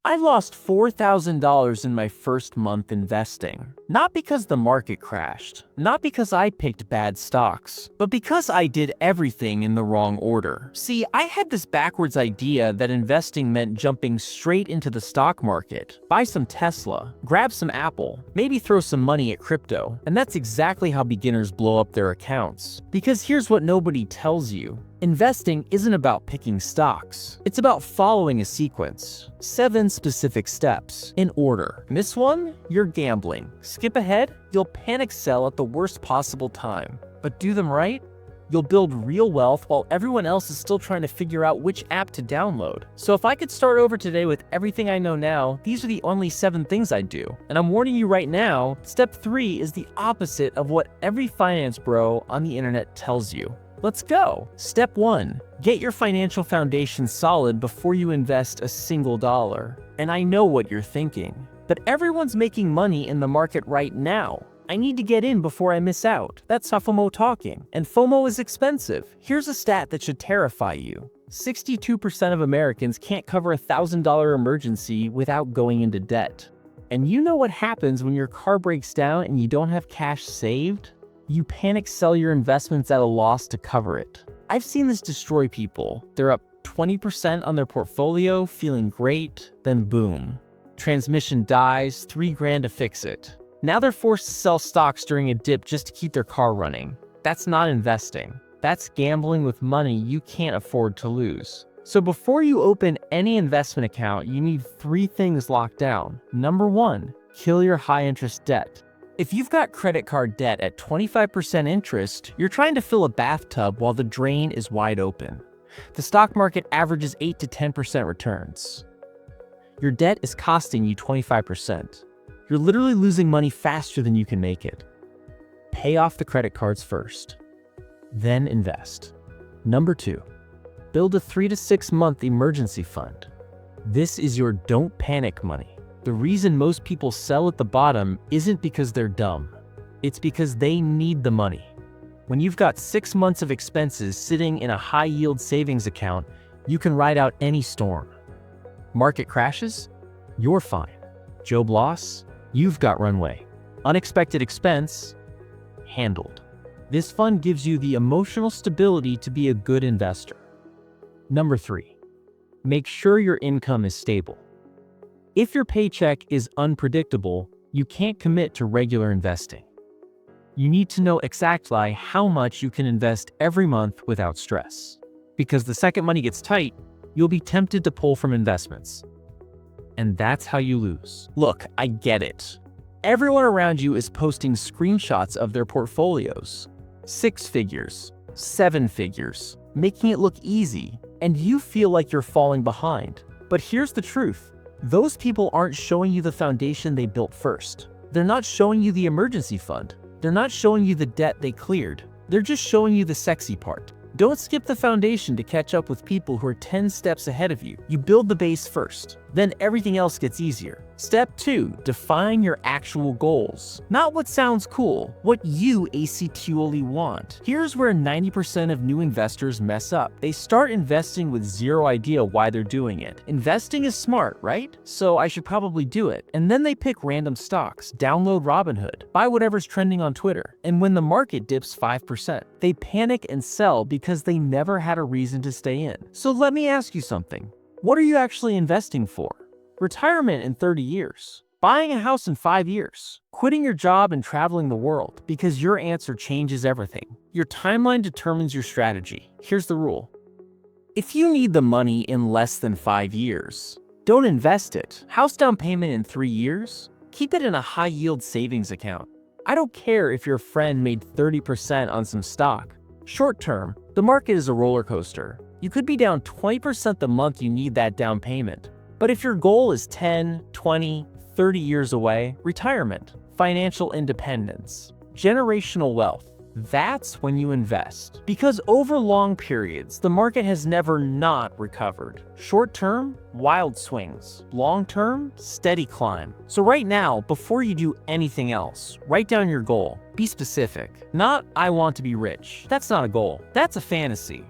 I lost $4,000 in my first month investing. Not because the market crashed, not because I picked bad stocks, but because I did everything in the wrong order. See, I had this backwards idea that investing meant jumping straight into the stock market, buy some Tesla, grab some Apple, maybe throw some money at crypto. And that's exactly how beginners blow up their accounts. Because here's what nobody tells you. Investing isn't about picking stocks. It's about following a sequence. 7 specific steps, in order. Miss one? You're gambling. Skip ahead? You'll panic sell at the worst possible time. But do them right? You'll build real wealth while everyone else is still trying to figure out which app to download. So if I could start over today with everything I know now, these are the only 7 things I'd do. And I'm warning you right now, step 3 is the opposite of what every finance bro on the internet tells you. Let's go. Step 1. Get your financial foundation solid before you invest a single dollar. And I know what you're thinking, but everyone's making money in the market right now. I need to get in before I miss out. That's FOMO talking. And FOMO is expensive. Here's a stat that should terrify you. 62% of Americans can't cover a $1,000 emergency without going into debt. And you know what happens when your car breaks down and you don't have cash saved? You panic sell your investments at a loss to cover it. I've seen this destroy people. They're up 20% on their portfolio, feeling great, then boom. Transmission dies, $3,000 to fix it. Now they're forced to sell stocks during a dip just to keep their car running. That's not investing. That's gambling with money you can't afford to lose. So before you open any investment account, you need 3 things locked down. Number 1, kill your high-interest debt. If you've got credit card debt at 25% interest, you're trying to fill a bathtub while the drain is wide open. The stock market averages 8 to 10% returns. Your debt is costing you 25%. You're literally losing money faster than you can make it. Pay off the credit cards first, then invest. Number 2, build a 3 to 6 month emergency fund. This is your don't panic money. The reason most people sell at the bottom isn't because they're dumb. It's because they need the money. When you've got 6 months of expenses sitting in a high-yield savings account, you can ride out any storm. Market crashes? You're fine. Job loss? You've got runway. Unexpected expense? Handled. This fund gives you the emotional stability to be a good investor. Number 3, make sure your income is stable. If your paycheck is unpredictable, you can't commit to regular investing. You need to know exactly how much you can invest every month without stress. Because the second money gets tight, you'll be tempted to pull from investments. And that's how you lose. Look, I get it. Everyone around you is posting screenshots of their portfolios. 6 figures, 7 figures, making it look easy, and you feel like you're falling behind. But here's the truth. Those people aren't showing you the foundation they built first. They're not showing you the emergency fund. They're not showing you the debt they cleared. They're just showing you the sexy part. Don't skip the foundation to catch up with people who are 10 steps ahead of you. You build the base first, then everything else gets easier. Step 2, define your actual goals. Not what sounds cool, what you actually want. Here's where 90% of new investors mess up. They start investing with zero idea why they're doing it. Investing is smart, right? So I should probably do it. And then they pick random stocks, download Robinhood, buy whatever's trending on Twitter. And when the market dips 5%, they panic and sell because they never had a reason to stay in. So let me ask you something. What are you actually investing for? Retirement in 30 years? Buying a house in 5 years? Quitting your job and traveling the world? Because your answer changes everything. Your timeline determines your strategy. Here's the rule. If you need the money in less than 5 years, don't invest it. House down payment in 3 years? Keep it in a high-yield savings account. I don't care if your friend made 30% on some stock. Short term, the market is a roller coaster. You could be down 20% the month you need that down payment. But if your goal is 10, 20, 30 years away, retirement, financial independence, generational wealth, that's when you invest. Because over long periods, the market has never not recovered. Short term, wild swings. Long term, steady climb. So right now, before you do anything else, write down your goal. Be specific. Not, I want to be rich. That's not a goal. That's a fantasy.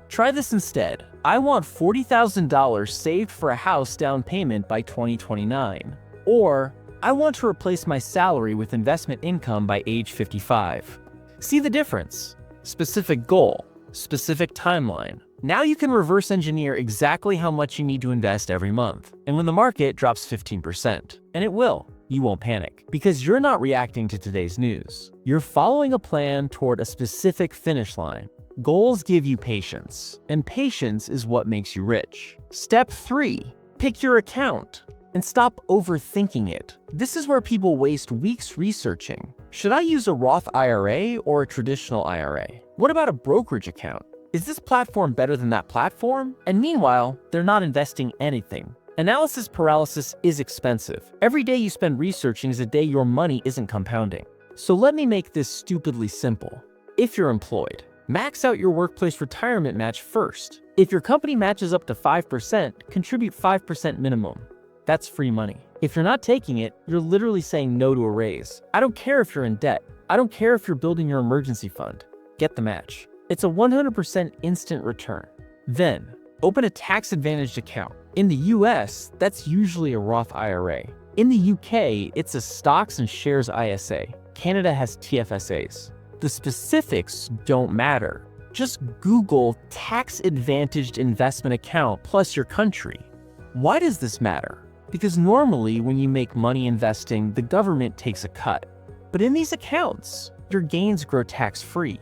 Try this instead. I want $40,000 saved for a house down payment by 2029. Or, I want to replace my salary with investment income by age 55. See the difference? Specific goal, specific timeline. Now you can reverse engineer exactly how much you need to invest every month. And when the market drops 15%, and it will, you won't panic because you're not reacting to today's news. You're following a plan toward a specific finish line. Goals give you patience, and patience is what makes you rich. Step 3, pick your account and stop overthinking it. This is where people waste weeks researching. Should I use a Roth IRA or a traditional IRA? What about a brokerage account? Is this platform better than that platform? And meanwhile, they're not investing anything. Analysis paralysis is expensive. Every day you spend researching is a day your money isn't compounding. So let me make this stupidly simple. If you're employed, max out your workplace retirement match first. If your company matches up to 5%, contribute 5% minimum. That's free money. If you're not taking it, you're literally saying no to a raise. I don't care if you're in debt. I don't care if you're building your emergency fund. Get the match. It's a 100% instant return. Then, open a tax-advantaged account. In the US, that's usually a Roth IRA. In the UK, it's a stocks and shares ISA. Canada has TFSAs. The specifics don't matter. Just Google tax-advantaged investment account plus your country. Why does this matter? Because normally when you make money investing, the government takes a cut. But in these accounts, your gains grow tax-free.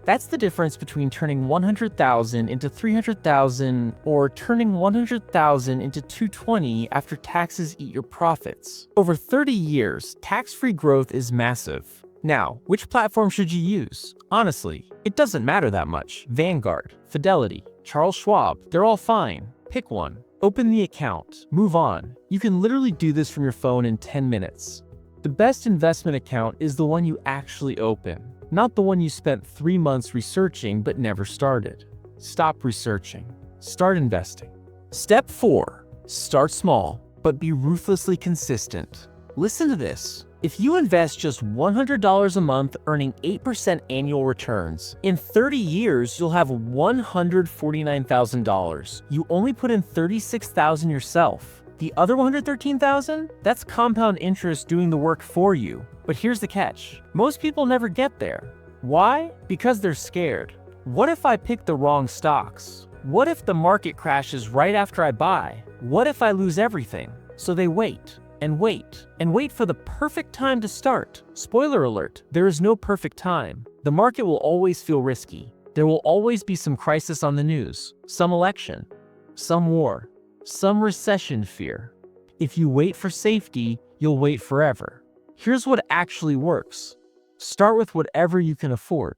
That's the difference between turning 100,000 into 300,000 or turning 100,000 into 220 after taxes eat your profits. Over 30 years, tax-free growth is massive. Now, which platform should you use? Honestly, it doesn't matter that much. Vanguard, Fidelity, Charles Schwab, they're all fine. Pick one. Open the account. Move on. You can literally do this from your phone in 10 minutes. The best investment account is the one you actually open, not the one you spent 3 months researching but never started. Stop researching. Start investing. Step 4. Start small, but be ruthlessly consistent. Listen to this. If you invest just $100 a month earning 8% annual returns, in 30 years you'll have $149,000. You only put in $36,000 yourself. The other $113,000? That's compound interest doing the work for you. But here's the catch. Most people never get there. Why? Because they're scared. What if I pick the wrong stocks? What if the market crashes right after I buy? What if I lose everything? So they wait. And wait, and wait for the perfect time to start. Spoiler alert, there is no perfect time. The market will always feel risky. There will always be some crisis on the news, some election, some war, some recession fear. If you wait for safety, you'll wait forever. Here's what actually works. Start with whatever you can afford.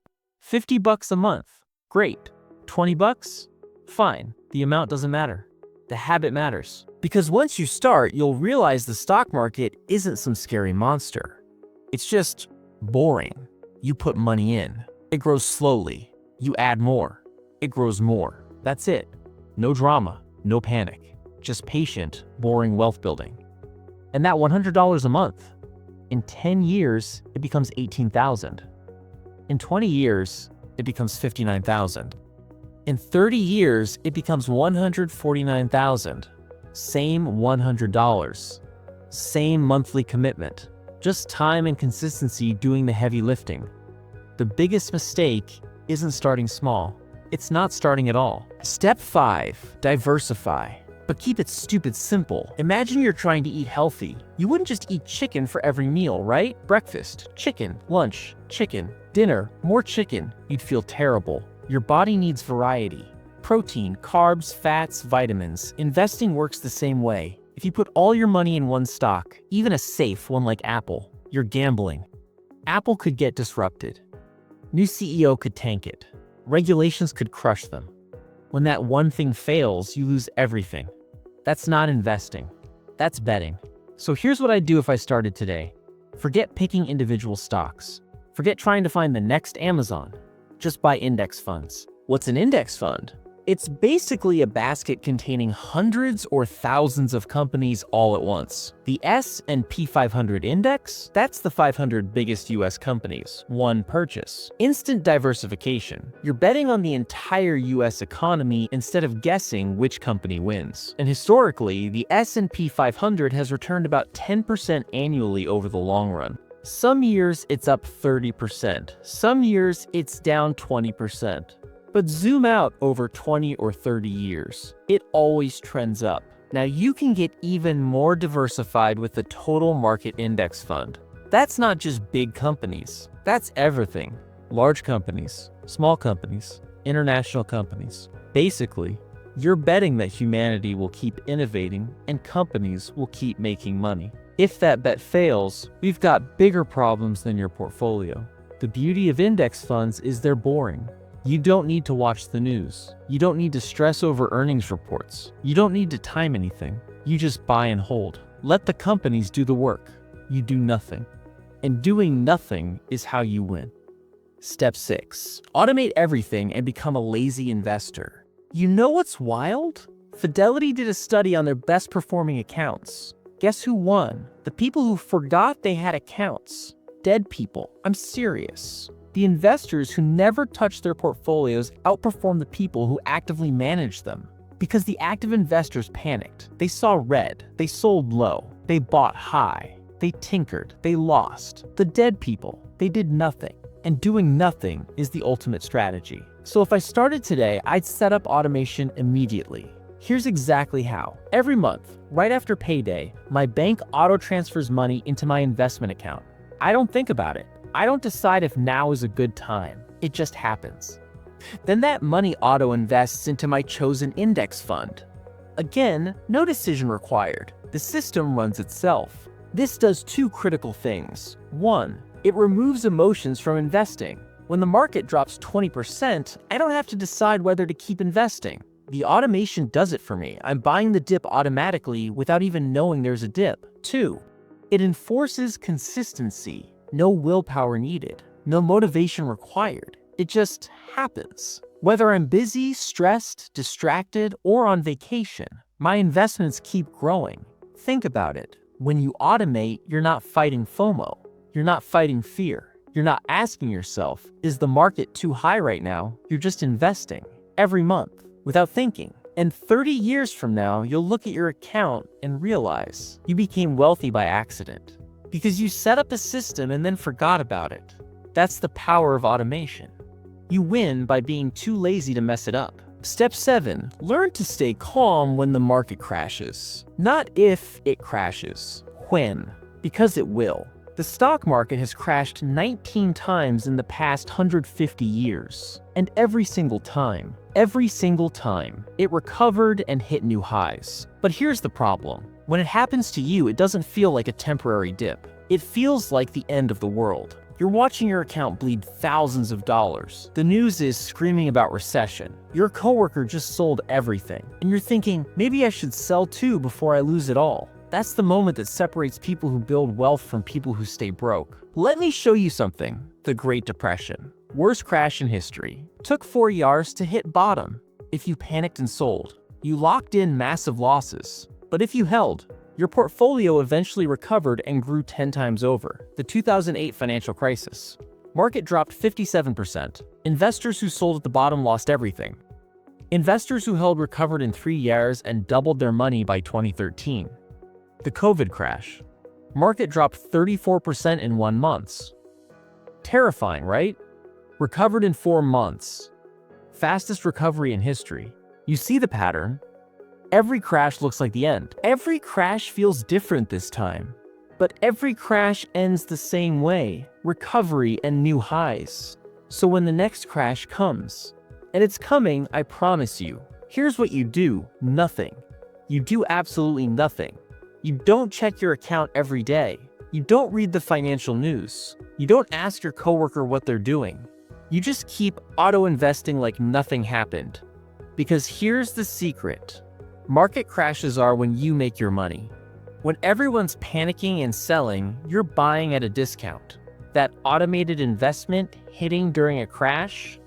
$50 a month, great. $20? Fine, the amount doesn't matter. The habit matters. Because once you start, you'll realize the stock market isn't some scary monster. It's just boring. You put money in. It grows slowly. You add more. It grows more. That's it. No drama, no panic. Just patient, boring wealth building. And that $100 a month, in 10 years, it becomes $18,000. In 20 years, it becomes $59,000. In 30 years, it becomes $149,000. Same $100. Same monthly commitment. Just time and consistency doing the heavy lifting. The biggest mistake isn't starting small. It's not starting at all. Step 5, diversify. But keep it stupid simple. Imagine you're trying to eat healthy. You wouldn't just eat chicken for every meal, right? Breakfast, chicken. Lunch, chicken. Dinner, more chicken. You'd feel terrible. Your body needs variety. Protein, carbs, fats, vitamins. Investing works the same way. If you put all your money in one stock, even a safe one like Apple, you're gambling. Apple could get disrupted. New CEO could tank it. Regulations could crush them. When that one thing fails, you lose everything. That's not investing. That's betting. So here's what I'd do if I started today. Forget picking individual stocks. Forget trying to find the next Amazon. Just buy index funds. What's an index fund? It's basically a basket containing hundreds or thousands of companies all at once. The S&P 500 index, that's the 500 biggest US companies. One purchase. Instant diversification. You're betting on the entire US economy instead of guessing which company wins. And historically, the S&P 500 has returned about 10% annually over the long run. Some years it's up 30%. Some years it's down 20%. But zoom out over 20 or 30 years. It always trends up. Now you can get even more diversified with the Total Market Index Fund. That's not just big companies. That's everything. Large companies, small companies, international companies. Basically, you're betting that humanity will keep innovating and companies will keep making money. If that bet fails, we've got bigger problems than your portfolio. The beauty of index funds is they're boring. You don't need to watch the news. You don't need to stress over earnings reports. You don't need to time anything. You just buy and hold. Let the companies do the work. You do nothing. And doing nothing is how you win. Step 6. Automate everything and become a lazy investor. You know what's wild? Fidelity did a study on their best performing accounts. Guess who won? The people who forgot they had accounts. Dead people. I'm serious. The investors who never touched their portfolios outperformed the people who actively managed them. Because the active investors panicked. They saw red. They sold low. They bought high. They tinkered. They lost. The dead people, they did nothing. And doing nothing is the ultimate strategy. So if I started today, I'd set up automation immediately. Here's exactly how. Every month, right after payday, my bank auto-transfers money into my investment account. I don't think about it. I don't decide if now is a good time. It just happens. Then that money auto-invests into my chosen index fund. Again, no decision required. The system runs itself. This does two critical things. One, it removes emotions from investing. When the market drops 20%, I don't have to decide whether to keep investing. The automation does it for me. I'm buying the dip automatically without even knowing there's a dip. 2, it enforces consistency. No willpower needed. No motivation required. It just happens. Whether I'm busy, stressed, distracted, or on vacation, my investments keep growing. Think about it. When you automate, you're not fighting FOMO. You're not fighting fear. You're not asking yourself, is the market too high right now? You're just investing every month without thinking. And 30 years from now, you'll look at your account and realize you became wealthy by accident. Because you set up a system and then forgot about it. That's the power of automation. You win by being too lazy to mess it up. Step 7. Learn to stay calm when the market crashes. Not if it crashes, when. Because it will. The stock market has crashed 19 times in the past 150 years. And every single time, it recovered and hit new highs. But here's the problem. When it happens to you, it doesn't feel like a temporary dip. It feels like the end of the world. You're watching your account bleed thousands of dollars. The news is screaming about recession. Your coworker just sold everything. And you're thinking, maybe I should sell too before I lose it all. That's the moment that separates people who build wealth from people who stay broke. Let me show you something. The Great Depression. Worst crash in history. Took 4 years to hit bottom. If you panicked and sold, you locked in massive losses. But if you held, your portfolio eventually recovered and grew 10 times over. The 2008 financial crisis. Market dropped 57%. Investors who sold at the bottom lost everything. Investors who held recovered in 3 years and doubled their money by 2013. The COVID crash. Market dropped 34% in 1 month. Terrifying, right? Recovered in 4 months. Fastest recovery in history. You see the pattern? Every crash looks like the end. Every crash feels different this time. But every crash ends the same way. Recovery and new highs. So when the next crash comes, and it's coming, I promise you, here's what you do. Nothing. You do absolutely nothing. You don't check your account every day. You don't read the financial news. You don't ask your coworker what they're doing. You just keep auto-investing like nothing happened. Because here's the secret. Market crashes are when you make your money. When everyone's panicking and selling, you're buying at a discount. That automated investment hitting during a crash,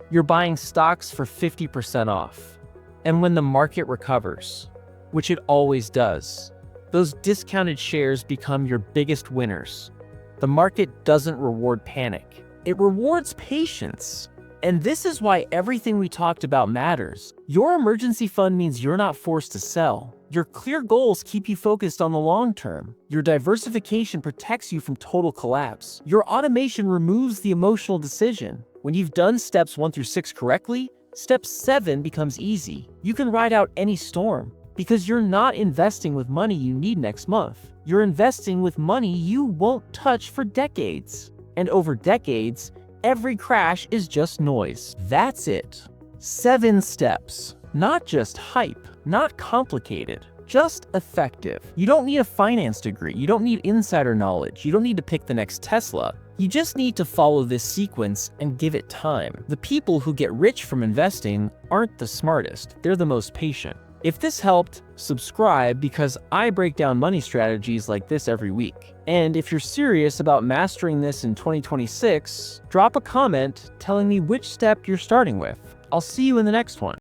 You're buying stocks for 50% off. And when the market recovers, which it always does, those discounted shares become your biggest winners. The market doesn't reward panic. It rewards patience. And this is why everything we talked about matters. Your emergency fund means you're not forced to sell. Your clear goals keep you focused on the long term. Your diversification protects you from total collapse. Your automation removes the emotional decision. When you've done steps 1 through 6 correctly, step 7 becomes easy. You can ride out any storm because you're not investing with money you need next month. You're investing with money you won't touch for decades. And over decades, every crash is just noise. That's it. 7 steps. Not just hype, not complicated, just effective. You don't need a finance degree. You don't need insider knowledge. You don't need to pick the next Tesla. You just need to follow this sequence and give it time. The people who get rich from investing aren't the smartest. They're the most patient. If this helped, subscribe because I break down money strategies like this every week. And if you're serious about mastering this in 2026, drop a comment telling me which step you're starting with. I'll see you in the next one.